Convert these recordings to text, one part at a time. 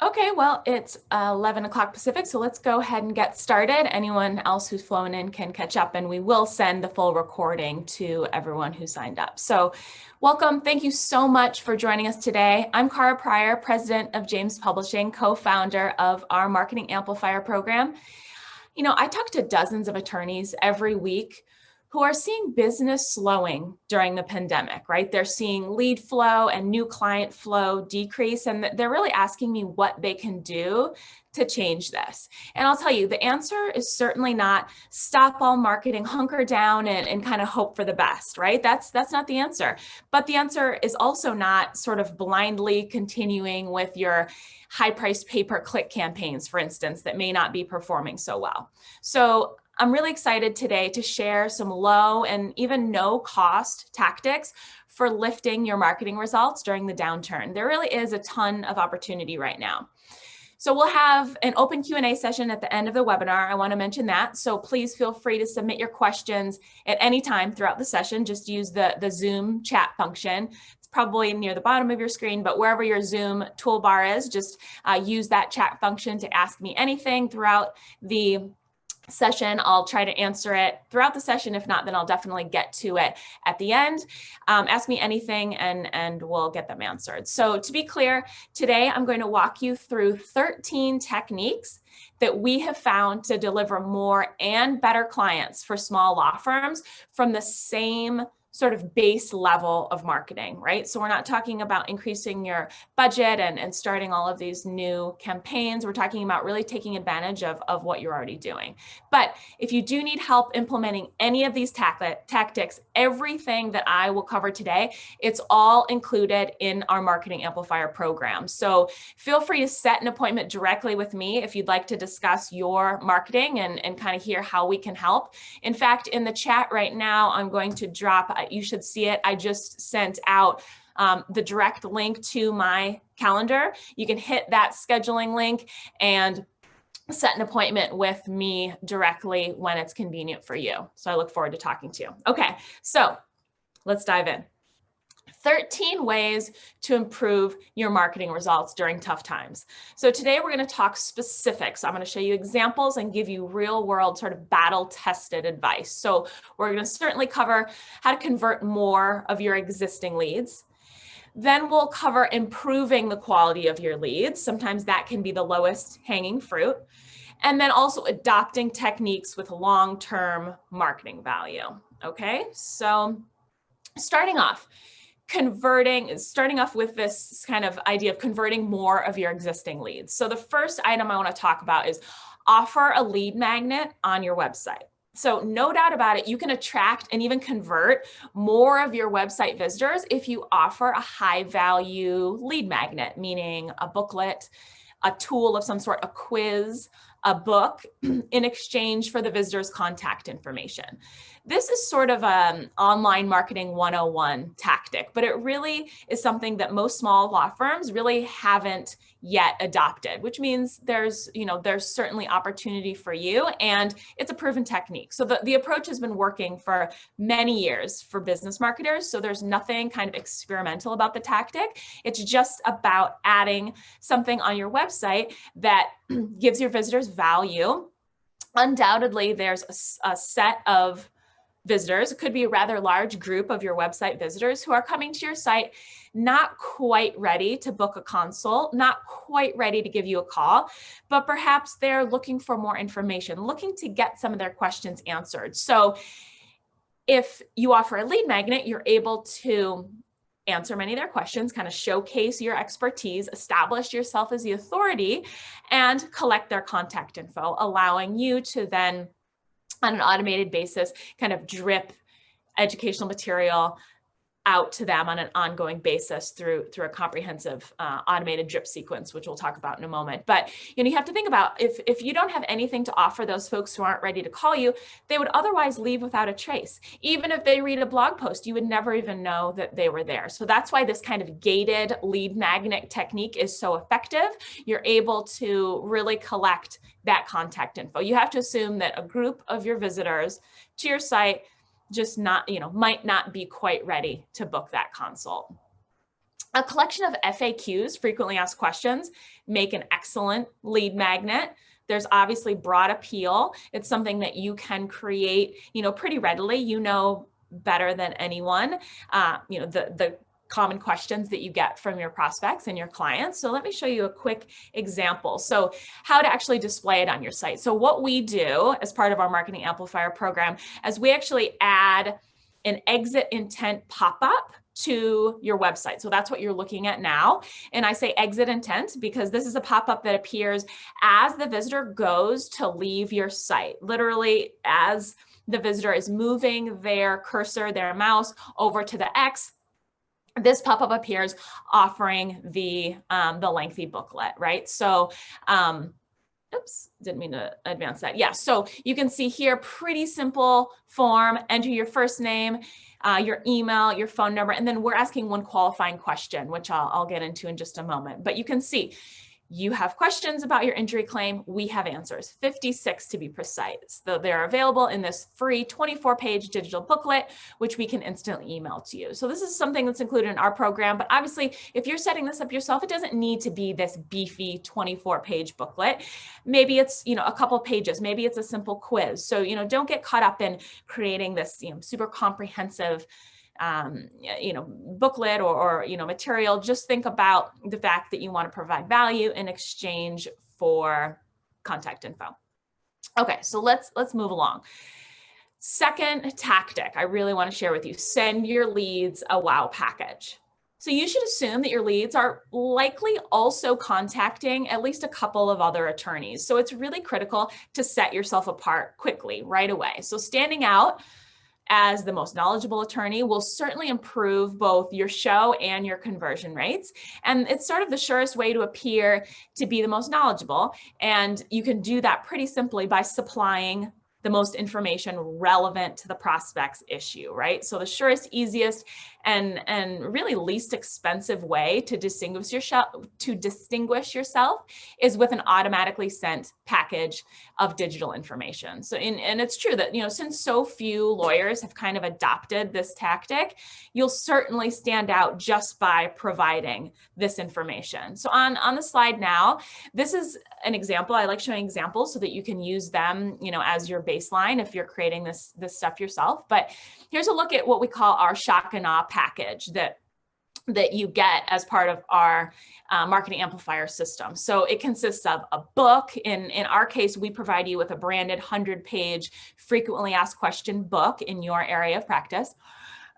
Okay, well, it's 11 o'clock Pacific, so let's go ahead and get started. Anyone else who's flown in can catch up, and we will send the full recording to everyone who signed up. So welcome. Thank you so much for joining us today. I'm Cara Pryor, president of James Publishing, co-founder of our Marketing Amplifier program. You know, I talk to dozens of attorneys every week who are seeing business slowing during the pandemic, right? They're seeing lead flow and new client flow decrease, and they're really asking me what they can do to change this. And I'll tell you, the answer is certainly not stop all marketing, hunker down and kind of hope for the best, right? That's not the answer. But the answer is also not sort of blindly continuing with your high-priced pay-per-click campaigns, for instance, that may not be performing so well. So I'm really excited today to share some low and even no cost tactics for lifting your marketing results during the downturn. There really is a ton of opportunity right now. So we'll have an open Q&A session at the end of the webinar. I want to mention that. So please feel free to submit your questions at any time throughout the session. Just use the Zoom chat function. It's probably near the bottom of your screen, but wherever your Zoom toolbar is, just use that chat function to ask me anything throughout the session. I'll try to answer it throughout the session. If not, then I'll definitely get to it at the end. Ask me anything and we'll get them answered. So to be clear, today I'm going to walk you through 13 techniques that we have found to deliver more and better clients for small law firms from the same sort of base level of marketing, right? So we're not talking about increasing your budget and starting all of these new campaigns. We're talking about really taking advantage of what you're already doing. But if you do need help implementing any of these tactics, everything that I will cover today, it's all included in our Marketing Amplifier program. So feel free to set an appointment directly with me if you'd like to discuss your marketing and kind of hear how we can help. In fact, in the chat right now, I'm going to drop, you should see it. I just sent out the direct link to my calendar. You can hit that scheduling link and set an appointment with me directly when it's convenient for you. So I look forward to talking to you. Okay, so let's dive in. 13 ways to improve your marketing results during tough times. So today we're going to talk specifics. I'm going to show you examples and give you real world sort of battle tested advice. So we're going to certainly cover how to convert more of your existing leads. Then we'll cover improving the quality of your leads. Sometimes that can be the lowest hanging fruit. And then also adopting techniques with long-term marketing value. Okay, so starting off with this kind of idea of converting more of your existing leads. So the first item I want to talk about is offer a lead magnet on your website. So no doubt about it, you can attract and even convert more of your website visitors if you offer a high value lead magnet, meaning a booklet, a tool of some sort, a quiz, a book in exchange for the visitor's contact information. This is sort of an online marketing 101 tactic, but it really is something that most small law firms really haven't yet adopted, which means there's certainly opportunity for you, and it's a proven technique. So the approach has been working for many years for business marketers. So there's nothing kind of experimental about the tactic. It's just about adding something on your website that gives your visitors value. Undoubtedly, there's a set of visitors. It could be a rather large group of your website visitors who are coming to your site not quite ready to book a consult, not quite ready to give you a call, but perhaps they're looking for more information, looking to get some of their questions answered. So if you offer a lead magnet, you're able to answer many of their questions, kind of showcase your expertise, establish yourself as the authority, and collect their contact info, allowing you to then, on an automated basis, kind of drip educational material out to them on an ongoing basis through a comprehensive automated drip sequence, which we'll talk about in a moment. But you have to think about if you don't have anything to offer those folks who aren't ready to call you, they would otherwise leave without a trace. Even if they read a blog post, you would never even know that they were there. So that's why this kind of gated lead magnet technique is so effective. You're able to really collect that contact info. You have to assume that a group of your visitors to your site just might not be quite ready to book that consult. A collection of FAQs, frequently asked questions, make an excellent lead magnet. There's obviously broad appeal. It's something that you can create, pretty readily. Better than anyone, the common questions that you get from your prospects and your clients. So let me show you a quick example. So how to actually display it on your site. So what we do as part of our Marketing Amplifier program is we actually add an exit intent pop-up to your website. So that's what you're looking at now. And I say exit intent because this is a pop-up that appears as the visitor goes to leave your site. Literally, as the visitor is moving their cursor, their mouse over to the X, this pop-up appears offering the lengthy booklet, right? So, oops, didn't mean to advance that. Yeah, so you can see here, pretty simple form, enter your first name, your email, your phone number, and then we're asking one qualifying question, which I'll get into in just a moment. But you can see, you have questions about your injury claim. We have answers, 56 to be precise. Though they're available in this free 24-page digital booklet, which we can instantly email to you. So this is something that's included in our program. But obviously, if you're setting this up yourself, it doesn't need to be this beefy 24-page booklet. Maybe it's a couple pages. Maybe it's a simple quiz. So don't get caught up in creating this super comprehensive booklet or material. Just think about the fact that you want to provide value in exchange for contact info. Okay, so let's move along. Second tactic I really want to share with you: send your leads a wow package. So you should assume that your leads are likely also contacting at least a couple of other attorneys. So it's really critical to set yourself apart quickly, right away. So standing out as the most knowledgeable attorney will certainly improve both your show and your conversion rates. And it's sort of the surest way to appear to be the most knowledgeable. And you can do that pretty simply by supplying the most information relevant to the prospect's issue, right? So the surest, easiest, and really least expensive way to distinguish yourself is with an automatically sent package of digital information. So, and it's true that, since so few lawyers have kind of adopted this tactic, you'll certainly stand out just by providing this information. So on the slide now, this is an example. I like showing examples so that you can use them, as your baseline if you're creating this stuff yourself. But here's a look at what we call our shock and awe package that you get as part of our Marketing Amplifier system. So it consists of a book. In our case, we provide you with a branded 100-page frequently asked question book in your area of practice.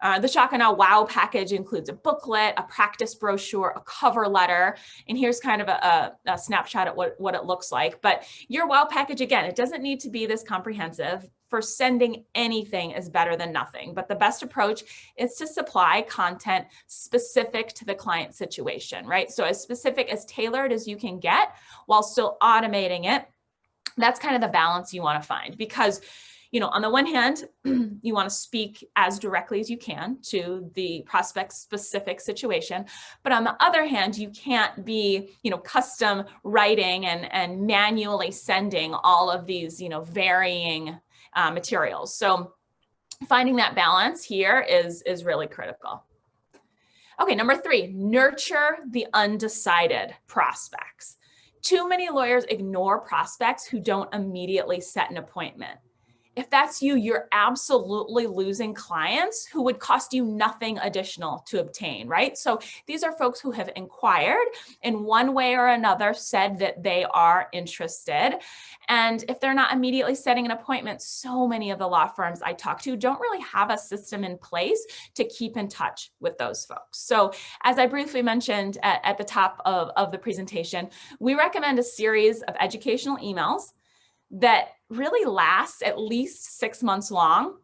The Shock and Awe Wow package includes a booklet, a practice brochure, a cover letter, and here's kind of a snapshot at what it looks like. But your Wow package, again, it doesn't need to be this comprehensive. For sending anything is better than nothing, but the best approach is to supply content specific to the client situation, right? So as specific, as tailored as you can get while still automating it. That's kind of the balance you want to find, because on the one hand, you want to speak as directly as you can to the prospect's specific situation. But on the other hand, you can't be, custom writing and manually sending all of these, varying materials. So finding that balance here is really critical. Okay, number 3, nurture the undecided prospects. Too many lawyers ignore prospects who don't immediately set an appointment. If that's you, you're absolutely losing clients who would cost you nothing additional to obtain, right? So these are folks who have inquired in one way or another, said that they are interested. And if they're not immediately setting an appointment, so many of the law firms I talk to don't really have a system in place to keep in touch with those folks. So as I briefly mentioned at the top of the presentation, we recommend a series of educational emails that really lasts at least 6 months long.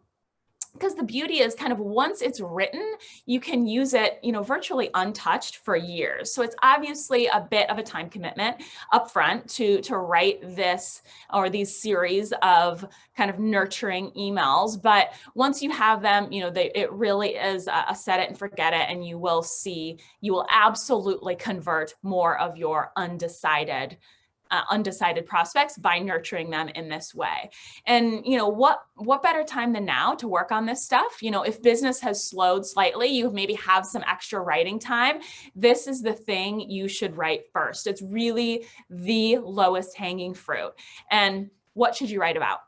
Because the beauty is kind of once it's written, you can use it, virtually untouched for years. So it's obviously a bit of a time commitment upfront to write this or these series of kind of nurturing emails. But once you have them, it really is a set it and forget it, and you will absolutely convert more of your undecided undecided prospects by nurturing them in this way. And, what better time than now to work on this stuff? If business has slowed slightly, you maybe have some extra writing time. This is the thing you should write first. It's really the lowest hanging fruit. And what should you write about?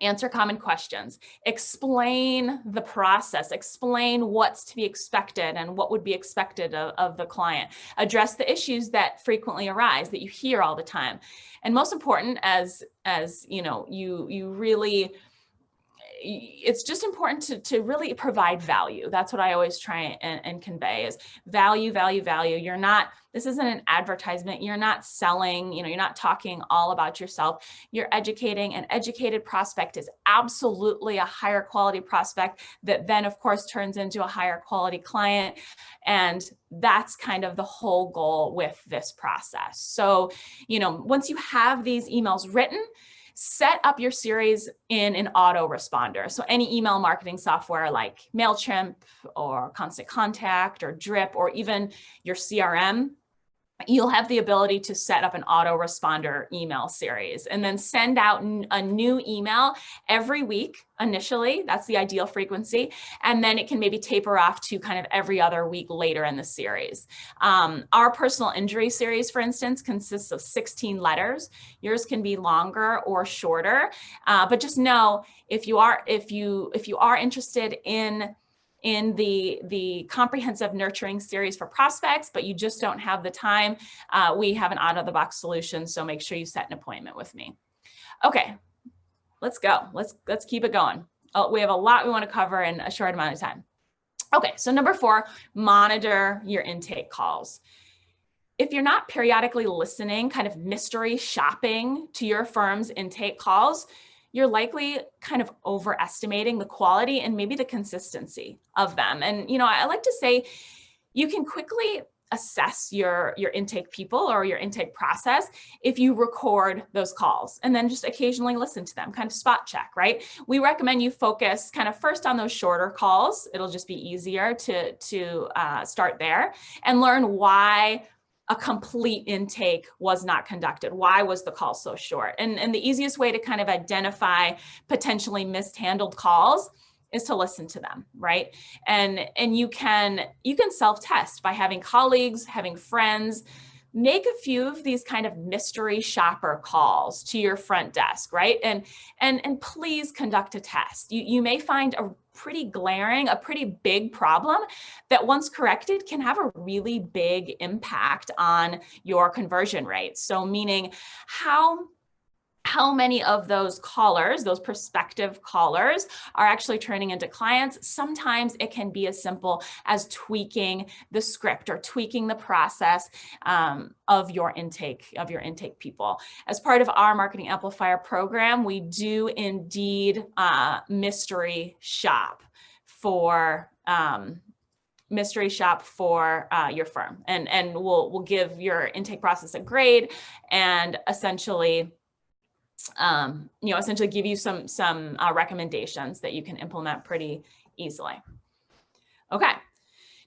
Answer common questions, explain the process, explain what's to be expected and what would be expected of the client, address the issues that frequently arise that you hear all the time. And most important, as you really, it's just important to really provide value. That's what I always try and convey is value, value, value. This isn't an advertisement. You're not selling, you're not talking all about yourself. You're educating. An educated prospect is absolutely a higher quality prospect that then of course turns into a higher quality client. And that's kind of the whole goal with this process. So, once you have these emails written, set up your series in an autoresponder. So any email marketing software like MailChimp or Constant Contact or Drip or even your CRM, you'll have the ability to set up an autoresponder email series and then send out a new email every week initially. That's the ideal frequency. And then it can maybe taper off to kind of every other week later in the series. Our personal injury series, for instance, consists of 16 letters. Yours can be longer or shorter, but just know if you are interested in the comprehensive nurturing series for prospects, but you just don't have the time, we have an out-of-the-box solution. So make sure you set an appointment with me. Okay, let's go. Let's keep it going. Oh, we have a lot we want to cover in a short amount of time. Okay, so number 4, monitor your intake calls. If you're not periodically listening, kind of mystery shopping to your firm's intake calls, you're likely kind of overestimating the quality and maybe the consistency of them. And, I like to say you can quickly assess your intake people or your intake process if you record those calls and then just occasionally listen to them, kind of spot check, right? We recommend you focus kind of first on those shorter calls. It'll just be easier to start there and learn why a complete intake was not conducted. Why was the call so short? And the easiest way to kind of identify potentially mishandled calls is to listen to them, right? And you can self-test by having colleagues, having friends, make a few of these kind of mystery shopper calls to your front desk, right? And please conduct a test. You may find a pretty big problem that once corrected can have a really big impact on your conversion rate. So meaning how many of those callers, those prospective callers, are actually turning into clients. Sometimes it can be as simple as tweaking the script or tweaking the process of your intake people. As part of our Marketing Amplifier program, we do indeed mystery shop for your firm, and we'll give your intake process a grade and essentially give you some recommendations that you can implement pretty easily. Okay.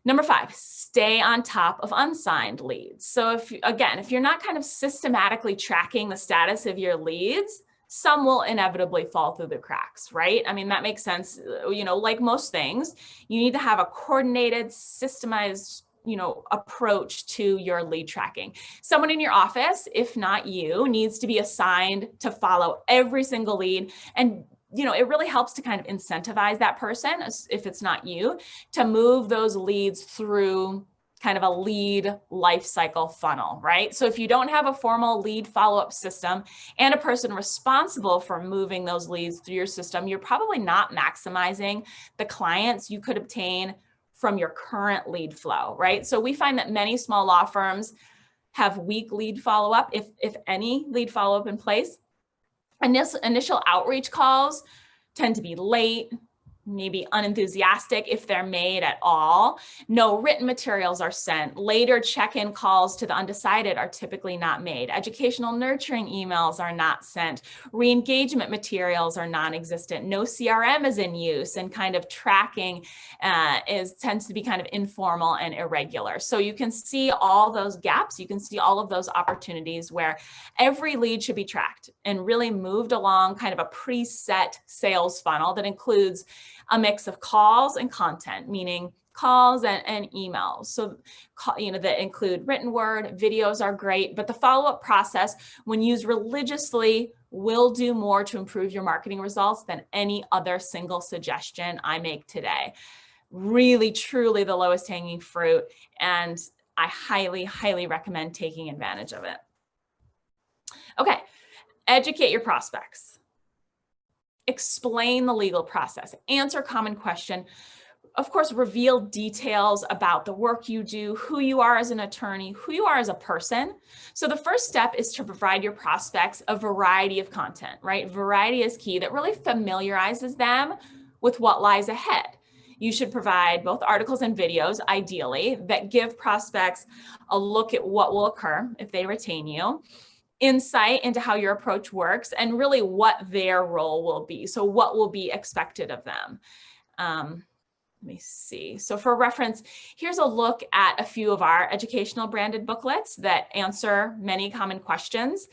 Number 5, stay on top of unsigned leads. So if you're not kind of systematically tracking the status of your leads, some will inevitably fall through the cracks, right? I mean, that makes sense. Like most things, you need to have a coordinated, systemized approach to your lead tracking. Someone in your office, if not you, needs to be assigned to follow every single lead. And, it really helps to kind of incentivize that person, if it's not you, to move those leads through kind of a lead life cycle funnel, right? So if you don't have a formal lead follow-up system and a person responsible for moving those leads through your system, you're probably not maximizing the clients you could obtain from your current lead flow, right? So we find that many small law firms have weak lead follow-up, if any lead follow-up in place. Initial outreach calls tend to be late, maybe unenthusiastic if they're made at all. No written materials are sent. Later check-in calls to the undecided are typically not made. Educational nurturing emails are not sent. Re-engagement materials are non-existent. No CRM is in use, and kind of tracking tends to be kind of informal and irregular. So you can see all those gaps. You can see all of those opportunities where every lead should be tracked and really moved along kind of a preset sales funnel that includes a mix of calls and content, meaning calls and emails. So, that include written word, videos are great, but the follow-up process, when used religiously, will do more to improve your marketing results than any other single suggestion I make today. Really, truly the lowest hanging fruit, and I highly, highly recommend taking advantage of it. Okay, educate your prospects. Explain the legal process, answer common question, of course, reveal details about the work you do, who you are as an attorney, who you are as a person. So the first step is to provide your prospects a variety of content, right? Variety is key. That really familiarizes them with what lies ahead. You should provide both articles and videos, ideally, that give prospects a look at what will occur if they retain you, insight into how your approach works, and really what their role will be. So what will be expected of them. Let me see. So for reference, here's a look at a few of our educational branded booklets that answer many common questions.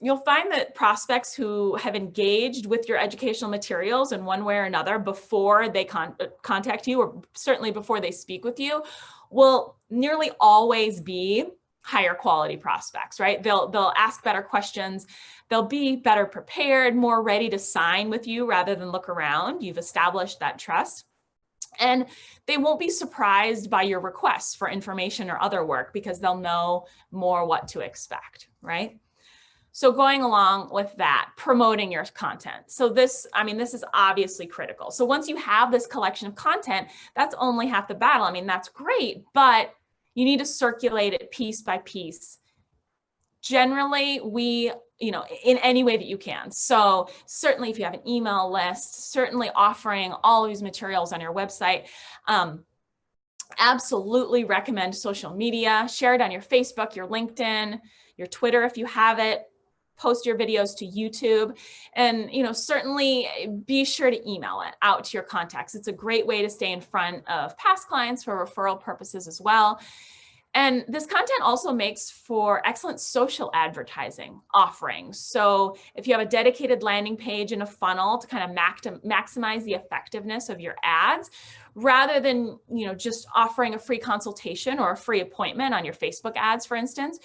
You'll find that prospects who have engaged with your educational materials in one way or another before they contact you, or certainly before they speak with you, will nearly always be higher quality prospects, right? They'll ask better questions. They'll be better prepared, more ready to sign with you rather than look around. You've established that trust. And they won't be surprised by your requests for information or other work because they'll know more what to expect, right? So going along with that, promoting your content. So this is obviously critical. So once you have this collection of content, that's only half the battle. I mean, that's great, but you need to circulate it piece by piece. Generally, in any way that you can. So certainly if you have an email list, certainly offering all of these materials on your website, absolutely recommend social media. Share it on your Facebook, your LinkedIn, your Twitter if you have it. Post your videos to YouTube, and certainly be sure to email it out to your contacts. It's a great way to stay in front of past clients for referral purposes as well. And this content also makes for excellent social advertising offerings. So if you have a dedicated landing page and a funnel to kind of maximize the effectiveness of your ads, rather than just offering a free consultation or a free appointment on your Facebook ads, for instance,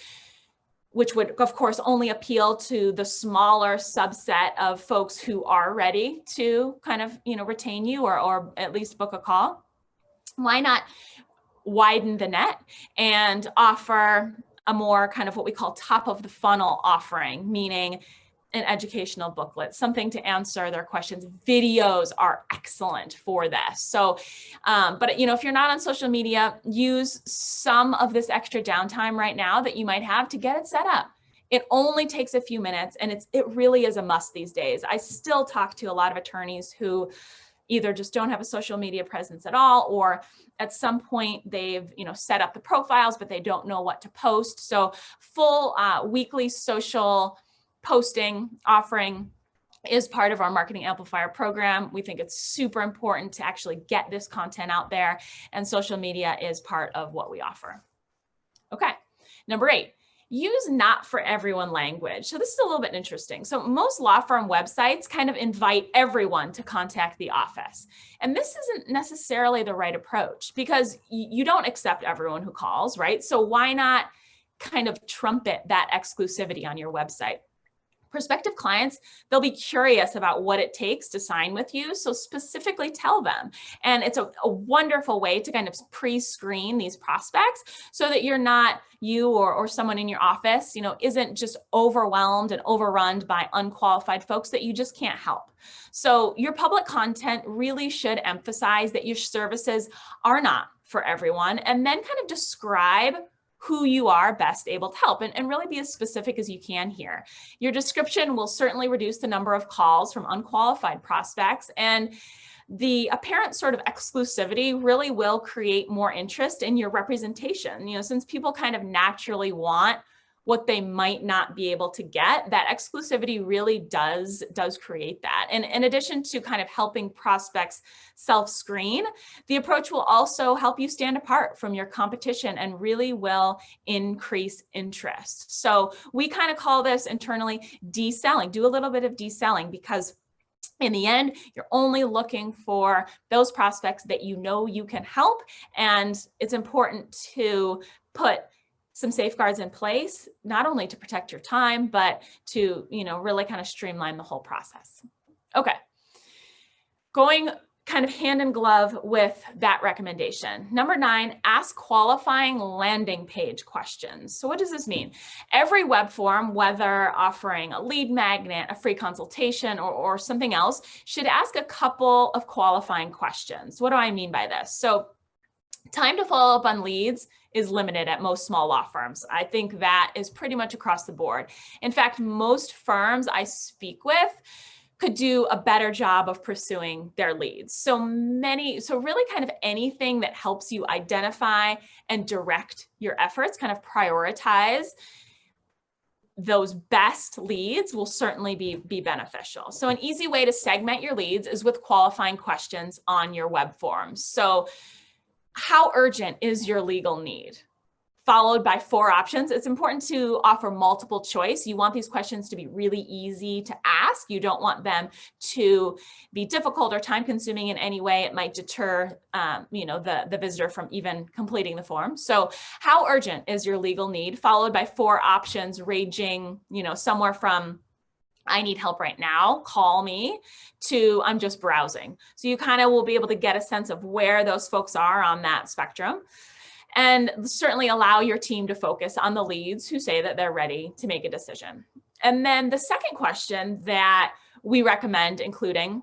which would, of course, only appeal to the smaller subset of folks who are ready to kind of, retain you or at least book a call. Why not widen the net and offer a more kind of what we call top of the funnel offering, meaning an educational booklet, something to answer their questions. Videos are excellent for this. So, but if you're not on social media, use some of this extra downtime right now that you might have to get it set up. It only takes a few minutes, and it really is a must these days. I still talk to a lot of attorneys who either just don't have a social media presence at all, or at some point they've set up the profiles, but they don't know what to post. So full weekly social posting offering is part of our Marketing Amplifier program. We think it's super important to actually get this content out there, and social media is part of what we offer. Okay, number 8. Use not for everyone language. So this is a little bit interesting. So most law firm websites kind of invite everyone to contact the office. And this isn't necessarily the right approach because you don't accept everyone who calls, right? So why not kind of trumpet that exclusivity on your website? Prospective clients, they'll be curious about what it takes to sign with you. So specifically tell them. And it's a wonderful way to kind of pre-screen these prospects so that you or someone in your office, isn't just overwhelmed and overrun by unqualified folks that you just can't help. So your public content really should emphasize that your services are not for everyone, and then kind of describe who you are best able to help, and really be as specific as you can here. Your description will certainly reduce the number of calls from unqualified prospects, and The apparent sort of exclusivity really will create more interest in your representation. Since people kind of naturally want what they might not be able to get, that exclusivity really does create that. And in addition to kind of helping prospects self-screen, the approach will also help you stand apart from your competition and really will increase interest. So we kind of call this internally deselling. Do a little bit of deselling, because in the end, you're only looking for those prospects that you know you can help. And it's important to put some safeguards in place, not only to protect your time, but to, really kind of streamline the whole process. Okay. Going kind of hand in glove with that recommendation. Number 9, ask qualifying landing page questions. So what does this mean? Every web form, whether offering a lead magnet, a free consultation, or something else, should ask a couple of qualifying questions. What do I mean by this? So time to follow up on leads is limited at most small law firms. I think that is pretty much across the board. In fact, most firms I speak with could do a better job of pursuing their leads. So really kind of anything that helps you identify and direct your efforts, kind of prioritize those best leads, will certainly be beneficial. So an easy way to segment your leads is with qualifying questions on your web forms. So how urgent is your legal need? Followed by 4 options. It's important to offer multiple choice. You want these questions to be really easy to ask. You don't want them to be difficult or time consuming in any way. It might deter the visitor from even completing the form. So how urgent is your legal need? Followed by 4 options ranging, somewhere from I need help right now, call me, to I'm just browsing. So you kind of will be able to get a sense of where those folks are on that spectrum, and certainly allow your team to focus on the leads who say that they're ready to make a decision. And then the second question that we recommend including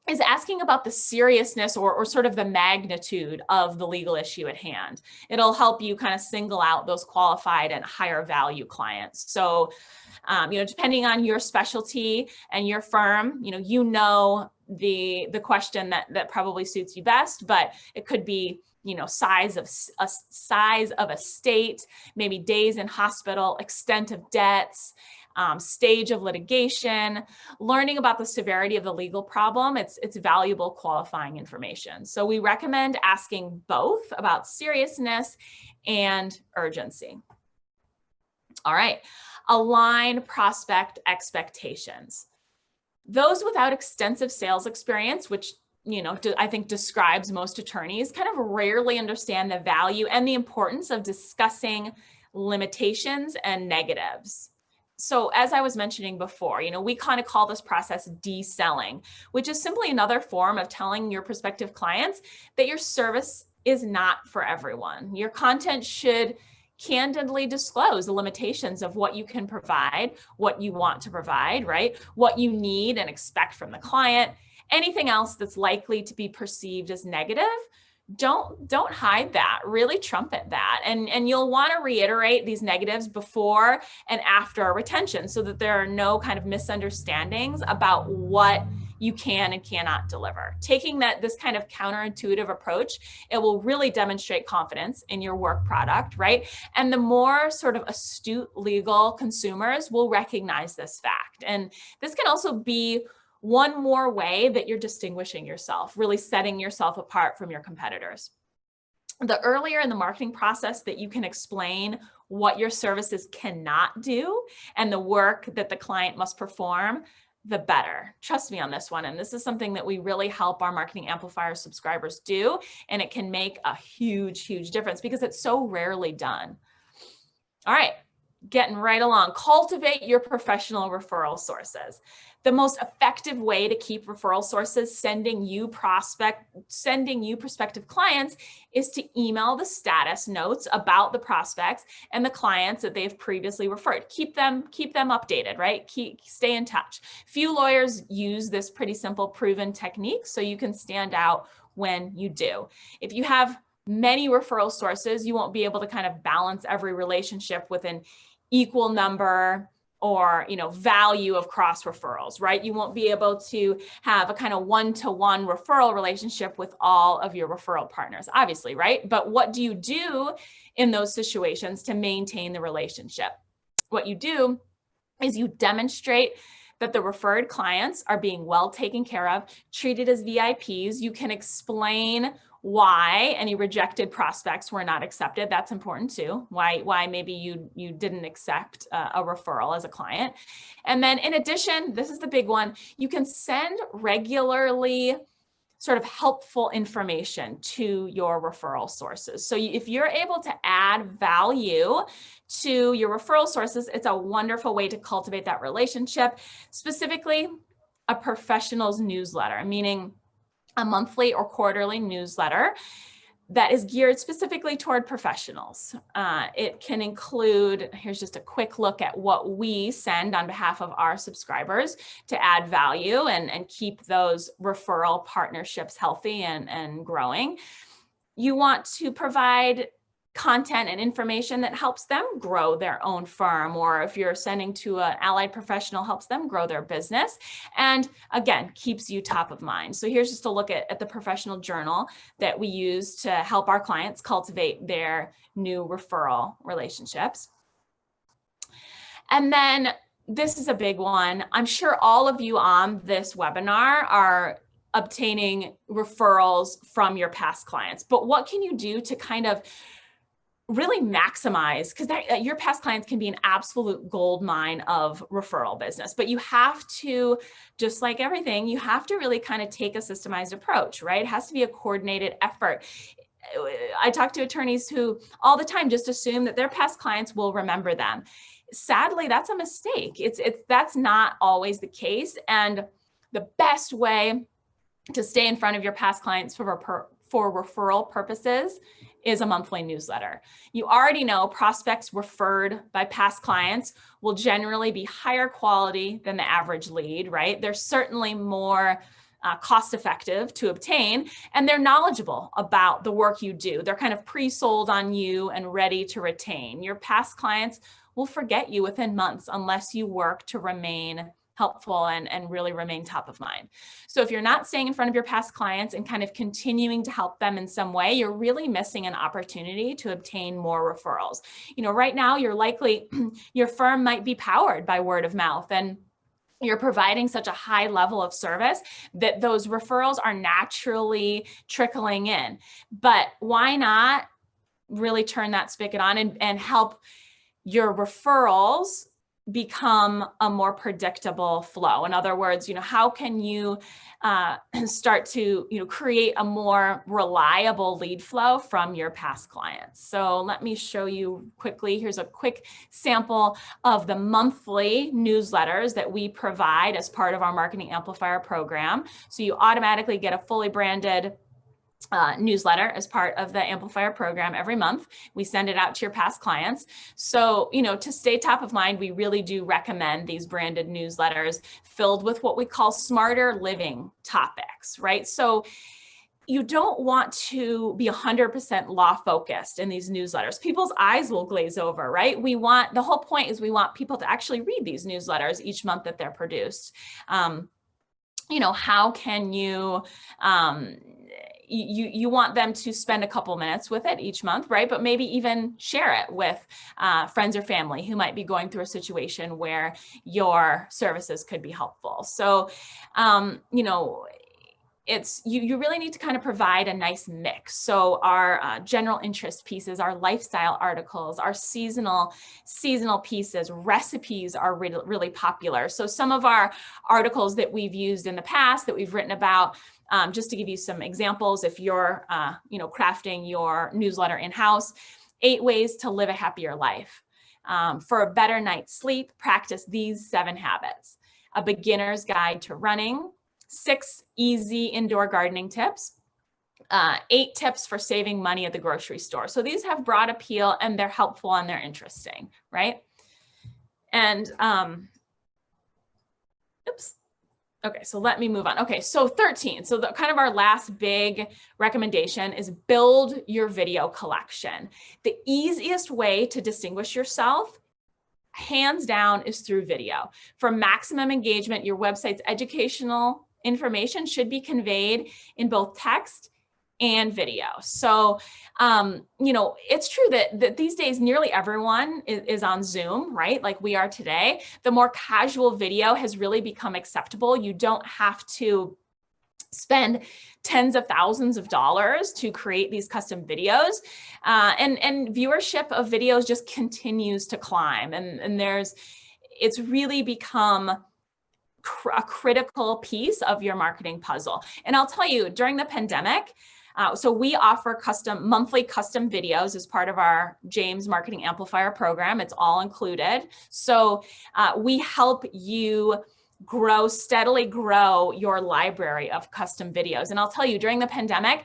is asking about the seriousness or sort of the magnitude of the legal issue at hand. It'll help you kind of single out those qualified and higher value clients. So, depending on your specialty and your firm, the question that probably suits you best, but it could be, size of a state, maybe days in hospital, extent of debts, stage of litigation. Learning about the severity of the legal problem, it's valuable qualifying information. So we recommend asking both about seriousness and urgency. All right, align prospect expectations. Those without extensive sales experience, which I think describes most attorneys, kind of rarely understand the value and the importance of discussing limitations and negatives. So as I was mentioning before, we kind of call this process deselling, which is simply another form of telling your prospective clients that your service is not for everyone. Your content should candidly disclose the limitations of what you can provide, what you want to provide, right? What you need and expect from the client. Anything else that's likely to be perceived as negative, don't hide that, really trumpet that. And you'll want to reiterate these negatives before and after retention so that there are no kind of misunderstandings about what you can and cannot deliver. Taking this kind of counterintuitive approach, it will really demonstrate confidence in your work product, right? And the more sort of astute legal consumers will recognize this fact. And this can also be one more way that you're distinguishing yourself, really setting yourself apart from your competitors. The earlier in the marketing process that you can explain what your services cannot do and the work that the client must perform, the better. Trust me on this one. And this is something that we really help our Marketing Amplifier subscribers do. And it can make a huge, huge difference because it's so rarely done. All right, getting right along. Cultivate your professional referral sources. The most effective way to keep referral sources sending you prospective clients is to email the status notes about the prospects and the clients that they've previously referred. Keep them updated, right? Stay in touch. Few lawyers use this pretty simple proven technique, so you can stand out when you do. If you have many referral sources, you won't be able to kind of balance every relationship with an equal number or, value of cross referrals, right? You won't be able to have a kind of one-to-one referral relationship with all of your referral partners, obviously, right? But what do you do in those situations to maintain the relationship? What you do is you demonstrate that the referred clients are being well taken care of, treated as VIPs. You can explain why any rejected prospects were not accepted. That's important too. Why maybe you didn't accept a referral as a client. And then in addition, this is the big one, you can send regularly sort of helpful information to your referral sources. So if you're able to add value to your referral sources, it's a wonderful way to cultivate that relationship. Specifically, a professional's newsletter, meaning a monthly or quarterly newsletter that is geared specifically toward professionals. It can include, here's just a quick look at what we send on behalf of our subscribers to add value and keep those referral partnerships healthy and growing. You want to provide content and information that helps them grow their own firm, or if you're sending to an allied professional, helps them grow their business, and again, keeps you top of mind. So here's just a look at the professional journal that we use to help our clients cultivate their new referral relationships. And then this is a big one. I'm sure all of you on this webinar are obtaining referrals from your past clients, but what can you do to kind of really maximize, because your past clients can be an absolute gold mine of referral business, but you have to, just like everything, you have to really kind of take a systemized approach, right? It has to be a coordinated effort. I talk to attorneys who all the time just assume that their past clients will remember them. Sadly, that's a mistake. That's not always the case. And the best way to stay in front of your past clients for referral purposes is a monthly newsletter. You already know prospects referred by past clients will generally be higher quality than the average lead, right? They're certainly more cost-effective to obtain, and they're knowledgeable about the work you do. They're kind of pre-sold on you and ready to retain. Your past clients will forget you within months unless you work to remain helpful and really remain top of mind. So if you're not staying in front of your past clients and kind of continuing to help them in some way, you're really missing an opportunity to obtain more referrals. Right now you're likely, your firm might be powered by word of mouth, and you're providing such a high level of service that those referrals are naturally trickling in. But why not really turn that spigot on and help your referrals become a more predictable flow? In other words, how can you start to create a more reliable lead flow from your past clients? So let me show you quickly. Here's a quick sample of the monthly newsletters that we provide as part of our Marketing Amplifier program. So you automatically get a fully branded newsletter as part of the Amplifier program every month. We send it out to your past clients. So, to stay top of mind, we really do recommend these branded newsletters filled with what we call smarter living topics, right? So you don't want to be 100% law focused in these newsletters. People's eyes will glaze over, right? The whole point is we want people to actually read these newsletters each month that they're produced. How can you, you want them to spend a couple minutes with it each month, right? But maybe even share it with friends or family who might be going through a situation where your services could be helpful. So, you really need to kind of provide a nice mix. So our general interest pieces, our lifestyle articles, our seasonal pieces, recipes are really popular. So some of our articles that we've used in the past that we've written about, just to give you some examples, if you're crafting your newsletter in-house, 8 ways to live a happier life. For a better night's sleep, practice these 7 habits. A beginner's guide to running. 6 easy indoor gardening tips, 8 tips for saving money at the grocery store. So these have broad appeal and they're helpful and they're interesting, right? And, oops. Okay, so let me move on. Okay, so 13. So kind of our last big recommendation is build your video collection. The easiest way to distinguish yourself hands down is through video. For maximum engagement, your website's educational information should be conveyed in both text and video. So, you know, it's true that these days nearly everyone is on Zoom, right? Like we are today. The more casual video has really become acceptable. You don't have to spend tens of thousands of dollars to create these custom videos, and viewership of videos just continues to climb, and it's really become a critical piece of your marketing puzzle. And I'll tell you, during the pandemic, so we offer monthly custom videos as part of our James Marketing Amplifier program. It's all included. So we help you steadily grow your library of custom videos. And I'll tell you, during the pandemic,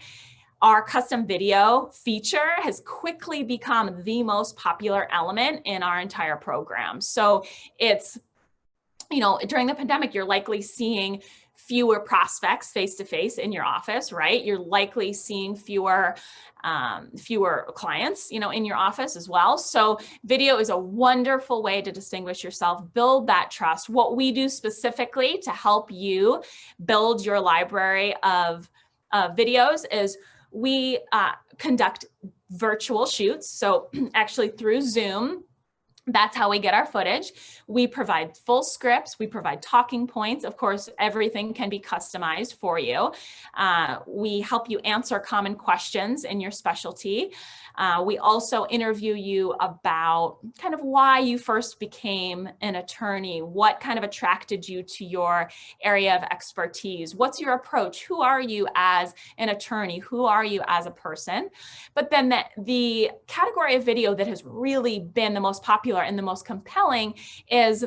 our custom video feature has quickly become the most popular element in our entire program. So it's, you know, during the pandemic, you're likely seeing fewer prospects face-to-face in your office, right? You're likely seeing fewer clients, you know, in your office as well. So video is a wonderful way to distinguish yourself, build that trust. What we do specifically to help you build your library of videos is we conduct virtual shoots. So actually through Zoom, that's how we get our footage. We provide full scripts. We provide talking points. Of course, everything can be customized for you. We help you answer common questions in your specialty. We also interview you about kind of why you first became an attorney, what kind of attracted you to your area of expertise, what's your approach, who are you as an attorney, who are you as a person. But then the category of video that has really been the most popular and the most compelling is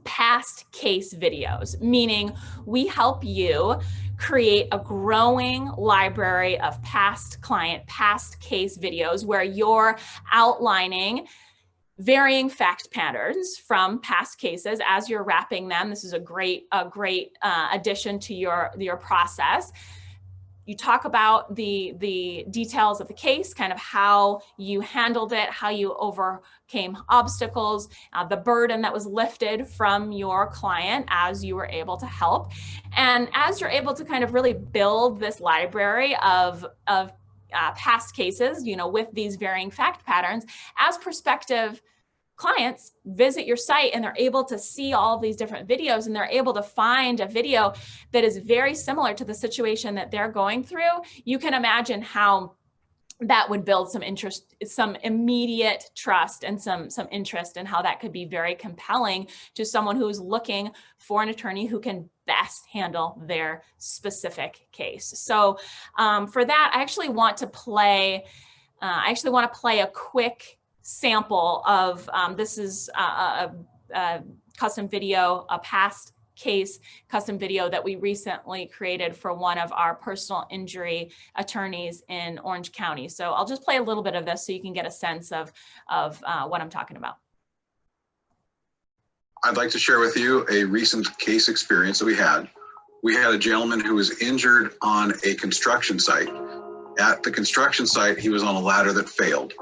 past case videos, meaning we help you create a growing library of past case videos where you're outlining varying fact patterns from past cases as you're wrapping them. This is a great addition to your process. You talk about the details of the case, kind of how you handled it, how you overcame obstacles, the burden that was lifted from your client as you were able to help. And as you're able to kind of really build this library of past cases, you know, with these varying fact patterns, as prospective clients visit your site and they're able to see all these different videos and they're able to find a video that is very similar to the situation that they're going through, you can imagine how that would build some interest, some immediate trust and some interest, and how that could be very compelling to someone who is looking for an attorney who can best handle their specific case. So for that, I actually want to play a quick sample of, this is a custom video, a past case custom video that we recently created for one of our personal injury attorneys in Orange County. So I'll just play a little bit of this so you can get a sense of what I'm talking about. I'd like to share with you a recent case experience that we had. We had a gentleman who was injured on a construction site. At the construction site, he was on a ladder that failed.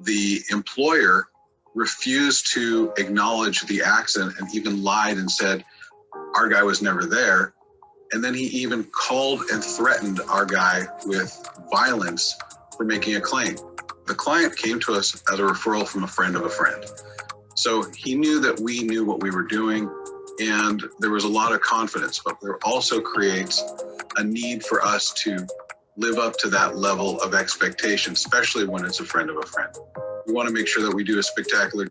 The employer refused to acknowledge the accident and even lied and said, our guy was never there. And then he even called and threatened our guy with violence for making a claim. The client came to us as a referral from a friend of a friend. So he knew that we knew what we were doing, and there was a lot of confidence, but there also creates a need for us to live up to that level of expectation, especially when it's a friend of a friend. We want to make sure that we do a spectacular.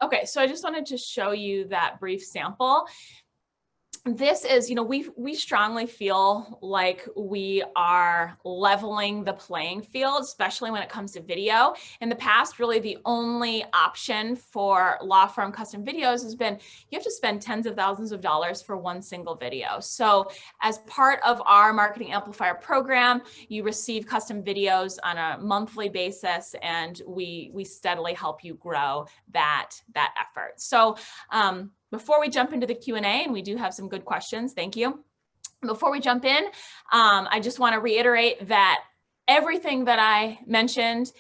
Okay, so I just wanted to show you that brief sample. This is, you know, we strongly feel like we are leveling the playing field, especially when it comes to video. In the past, really the only option for law firm custom videos has been you have to spend tens of thousands of dollars for one single video. So as part of our Marketing Amplifier program, you receive custom videos on a monthly basis, and we steadily help you grow that effort. So before we jump into the Q&A, and we do have some good questions, thank you. Before we jump in, I just want to reiterate that everything that I mentioned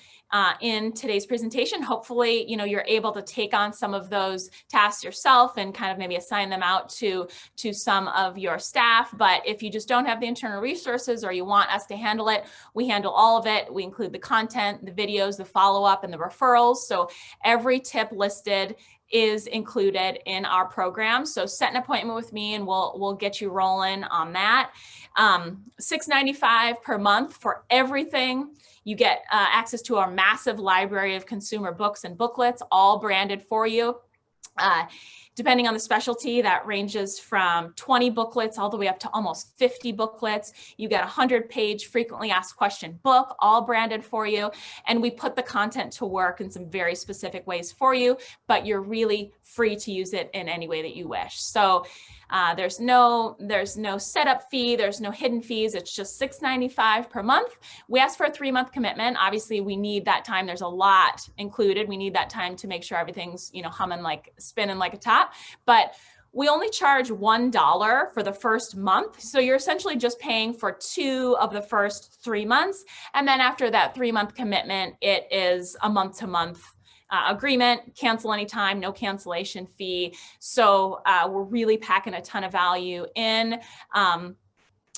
in today's presentation. Hopefully, you're able to take on some of those tasks yourself and kind of maybe assign them out to some of your staff. But if you just don't have the internal resources or you want us to handle it, we handle all of it. We include the content, the videos, the follow-up, and the referrals. So every tip listed is included in our program. So set an appointment with me and we'll get you rolling on that. $6.95 per month for everything. You get access to our massive library of consumer books and booklets, all branded for you. Depending on the specialty, that ranges from 20 booklets all the way up to almost 50 booklets. You get a 100-page frequently asked question book, all branded for you. And we put the content to work in some very specific ways for you, but you're really free to use it in any way that you wish. So there's no setup fee, there's no hidden fees. It's just $6.95 per month. We ask for a 3-month commitment. Obviously, we need that time. There's a lot included. We need that time to make sure everything's, humming like, spinning like a top. But we only charge $1 for the first month. So you're essentially just paying for 2 of the first 3 months. And then after that 3-month commitment, it is a month-to-month agreement, cancel anytime, no cancellation fee. So we're really packing a ton of value in.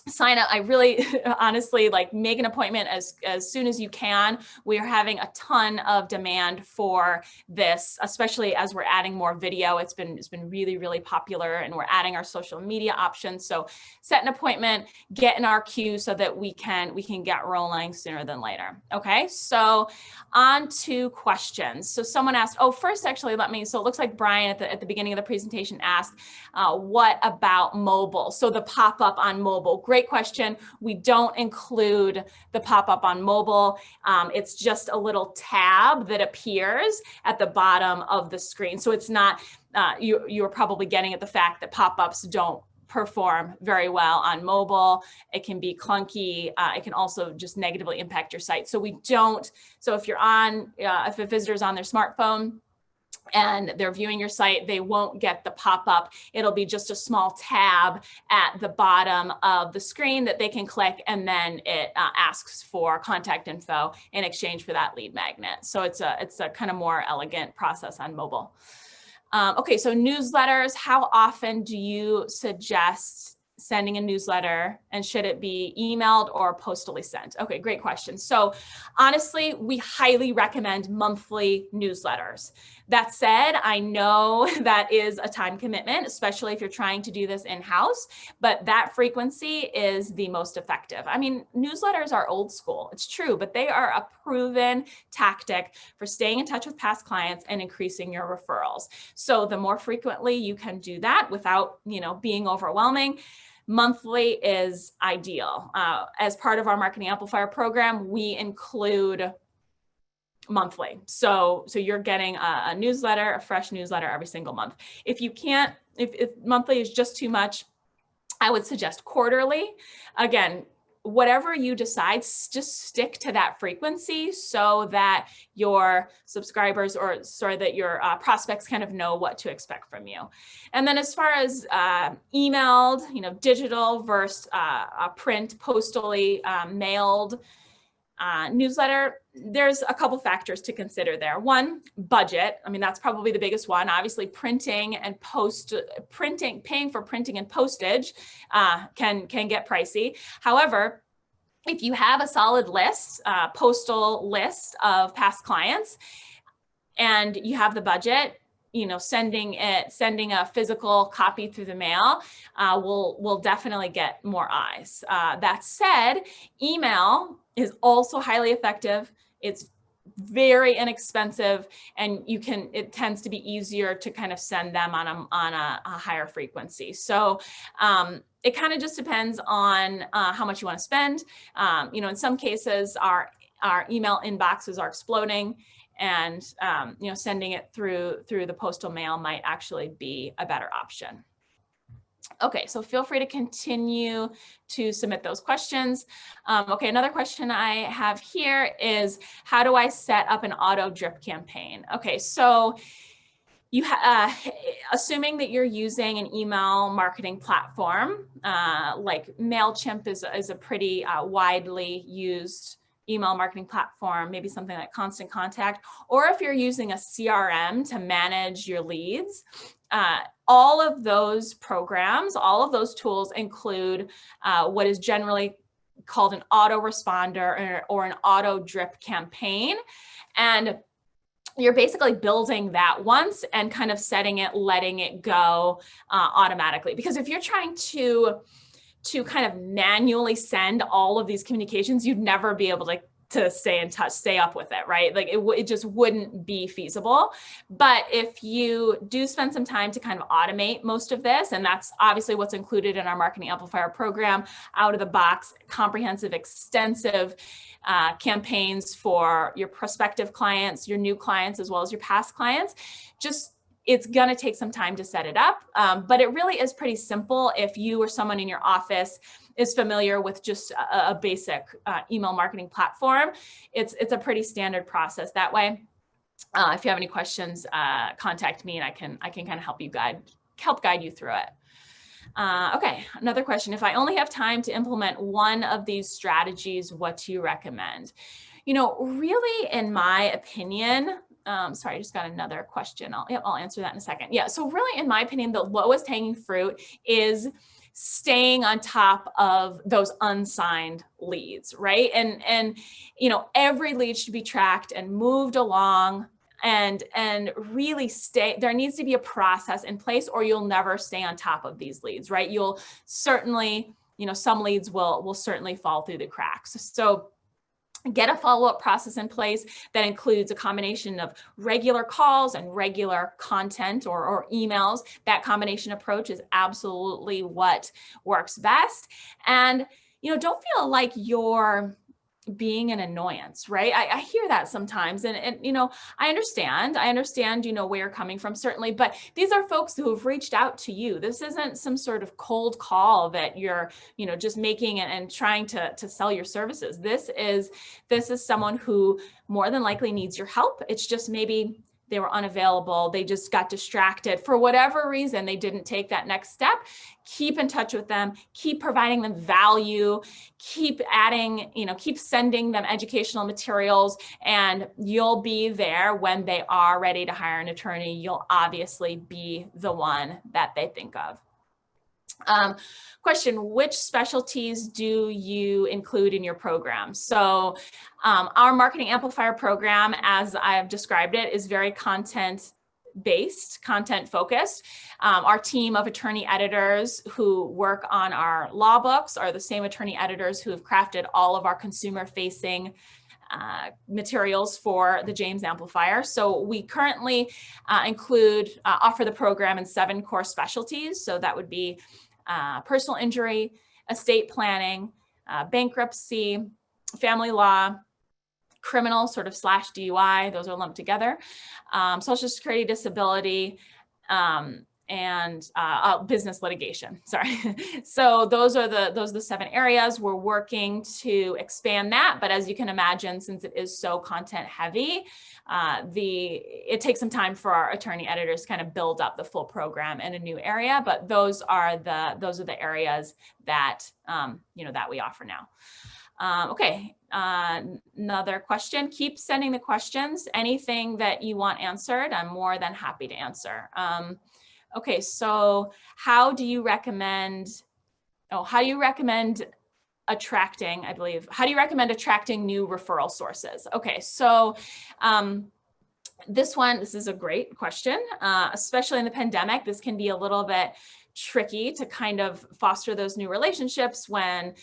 Sign up. I really, honestly, make an appointment as soon as you can. We are having a ton of demand for this, especially as we're adding more video. It's been really, really popular, and we're adding our social media options. So set an appointment, get in our queue so that we can get rolling sooner than later. Okay, so on to questions. So someone asked, first, actually, so it looks like Brian at the beginning of the presentation asked, what about mobile? So the pop-up on mobile. Great question. We don't include the pop-up on mobile. It's just a little tab that appears at the bottom of the screen. So it's not, you're probably getting at the fact that pop-ups don't perform very well on mobile. It can be clunky. It can also just negatively impact your site. So if you're on, if a visitor's on their smartphone, and they're viewing your site, they won't get the pop-up. It'll be just a small tab at the bottom of the screen that they can click, and then it asks for contact info in exchange for that lead magnet. So it's a kind of more elegant process on mobile. Okay, so newsletters. How often do you suggest sending a newsletter, and should it be emailed or postally sent? Okay, great question. So honestly, we highly recommend monthly newsletters. That said, I know that is a time commitment, especially if you're trying to do this in-house, but that frequency is the most effective. I mean, newsletters are old school, it's true, but they are a proven tactic for staying in touch with past clients and increasing your referrals. So the more frequently you can do that without, being overwhelming, monthly is ideal. As part of our Marketing Amplifier program, we include monthly. So you're getting a newsletter, a fresh newsletter every single month. If monthly is just too much, I would suggest quarterly. Again, whatever you decide, just stick to that frequency so that your subscribers that your prospects kind of know what to expect from you. And then as far as emailed, digital versus print, postally mailed newsletter, there's a couple factors to consider there. One, budget. I mean, that's probably the biggest one. Obviously, paying for printing and postage can get pricey. However, if you have a solid list, postal list of past clients, and you have the budget, sending a physical copy through the mail will definitely get more eyes. That said, email is also highly effective. It's very inexpensive, and it tends to be easier to kind of send them on a higher frequency. So it kind of just depends on how much you want to spend. In some cases, our email inboxes are exploding, and sending it through the postal mail might actually be a better option. Okay, so feel free to continue to submit those questions. Okay, another question I have here is, how do I set up an auto drip campaign? Okay, so assuming that you're using an email marketing platform, like MailChimp is a pretty widely used email marketing platform, maybe something like Constant Contact, or if you're using a CRM to manage your leads, all of those programs, all of those tools include what is generally called an autoresponder or an auto drip campaign. And you're basically building that once and kind of setting it, letting it go automatically. Because if you're trying to kind of manually send all of these communications, you'd never be able to stay in touch, stay up with it, right? Like it just wouldn't be feasible. But if you do spend some time to kind of automate most of this, and that's obviously what's included in our Marketing Amplifier program, out of the box, comprehensive, extensive campaigns for your prospective clients, your new clients, as well as your past clients, it's going to take some time to set it up. But it really is pretty simple if you or someone in your office is familiar with just a basic email marketing platform. It's a pretty standard process that way. If you have any questions, contact me and I can kind of help guide you through it. Okay, another question. If I only have time to implement one of these strategies, what do you recommend? Really, in my opinion, sorry, I just got another question. I'll answer that in a second. Yeah, so really, in my opinion, the lowest hanging fruit is staying on top of those unsigned leads, right? And every lead should be tracked and moved along and really there needs to be a process in place, or you'll never stay on top of these leads, right? You'll certainly, some leads will certainly fall through the cracks. So get a follow-up process in place that includes a combination of regular calls and regular content or emails. That combination approach is absolutely what works best. And, don't feel like you're being an annoyance, right? I hear that sometimes. And I understand, where you're coming from, certainly, but these are folks who have reached out to you. This isn't some sort of cold call that you're, just making and trying to sell your services. This is someone who more than likely needs your help. It's just maybe they were unavailable. They just got distracted for whatever reason. They didn't take that next step. Keep in touch with them, keep providing them value, keep adding, keep sending them educational materials, and you'll be there when they are ready to hire an attorney. You'll obviously be the one that they think of. Question, which specialties do you include in your program? So our Marketing Amplifier program, as I've described it, is very content-based, content-focused. Our team of attorney editors who work on our law books are the same attorney editors who have crafted all of our consumer-facing materials for the James Amplifier. So we currently offer the program in 7 core specialties. So that would be personal injury, estate planning, bankruptcy, family law, criminal sort of / DUI, those are lumped together, Social Security, disability, and business litigation. Sorry. So those are the 7 areas. We're working to expand that, but as you can imagine, since it is so content heavy, it takes some time for our attorney editors to kind of build up the full program in a new area. But those are the areas that that we offer now. Okay, another question. Keep sending the questions. Anything that you want answered, I'm more than happy to answer. Okay, so how do you recommend attracting, how do you recommend attracting new referral sources? Okay, so this is a great question, especially in the pandemic. This can be a little bit tricky to kind of foster those new relationships when,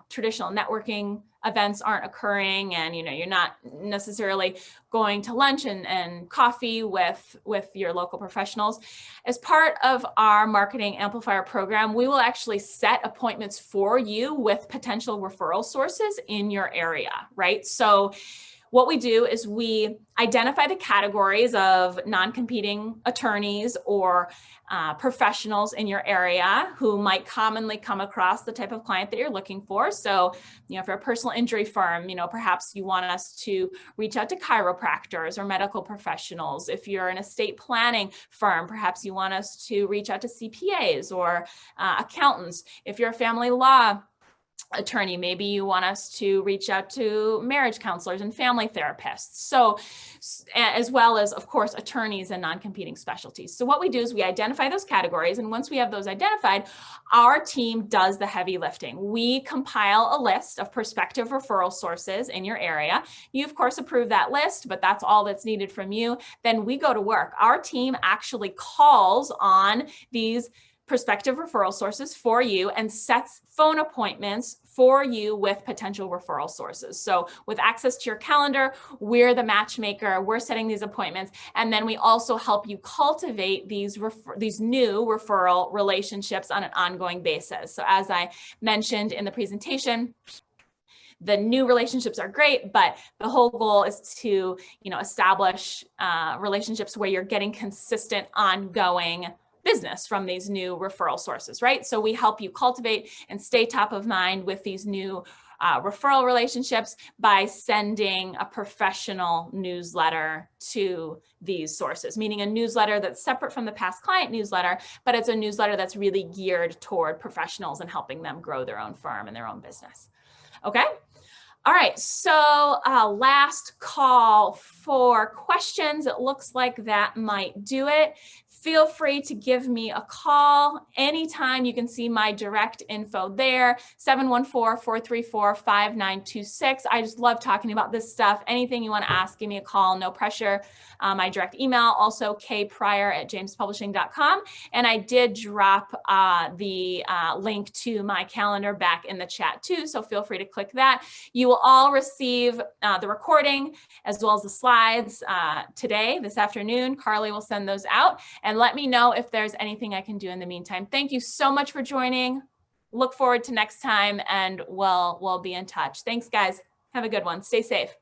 traditional networking events aren't occurring and, you're not necessarily going to lunch and coffee with your local professionals. As part of our Marketing Amplifier program, we will actually set appointments for you with potential referral sources in your area, right? So what we do is we identify the categories of non-competing attorneys or professionals in your area who might commonly come across the type of client that you're looking for. So, if you're a personal injury firm, perhaps you want us to reach out to chiropractors or medical professionals. If you're an estate planning firm, perhaps you want us to reach out to CPAs or accountants. If you're a family law attorney. Maybe you want us to reach out to marriage counselors and family therapists. So, as well as, of course, attorneys and non-competing specialties. So what we do is we identify those categories. And once we have those identified, our team does the heavy lifting. We compile a list of prospective referral sources in your area. You, of course, approve that list, but that's all that's needed from you. Then we go to work. Our team actually calls on these prospective referral sources for you and sets phone appointments for you with potential referral sources. So with access to your calendar, we're the matchmaker, we're setting these appointments, and then we also help you cultivate these new referral relationships on an ongoing basis. So as I mentioned in the presentation, the new relationships are great, but the whole goal is to, establish relationships where you're getting consistent, ongoing business from these new referral sources, right? So we help you cultivate and stay top of mind with these new referral relationships by sending a professional newsletter to these sources, meaning a newsletter that's separate from the past client newsletter, but it's a newsletter that's really geared toward professionals and helping them grow their own firm and their own business. Okay. All right, so last call for questions. It looks like that might do it. Feel free to give me a call anytime. You can see my direct info there, 714-434-5926. I just love talking about this stuff. Anything you want to ask, give me a call, no pressure. My direct email, also kpryor@jamespublishing.com. And I did drop the link to my calendar back in the chat too, so feel free to click that. You will all receive the recording as well as the slides today, this afternoon. Carly will send those out. And let me know if there's anything I can do in the meantime. Thank you so much for joining. Look forward to next time, and we'll be in touch. Thanks, guys. Have a good one. Stay safe.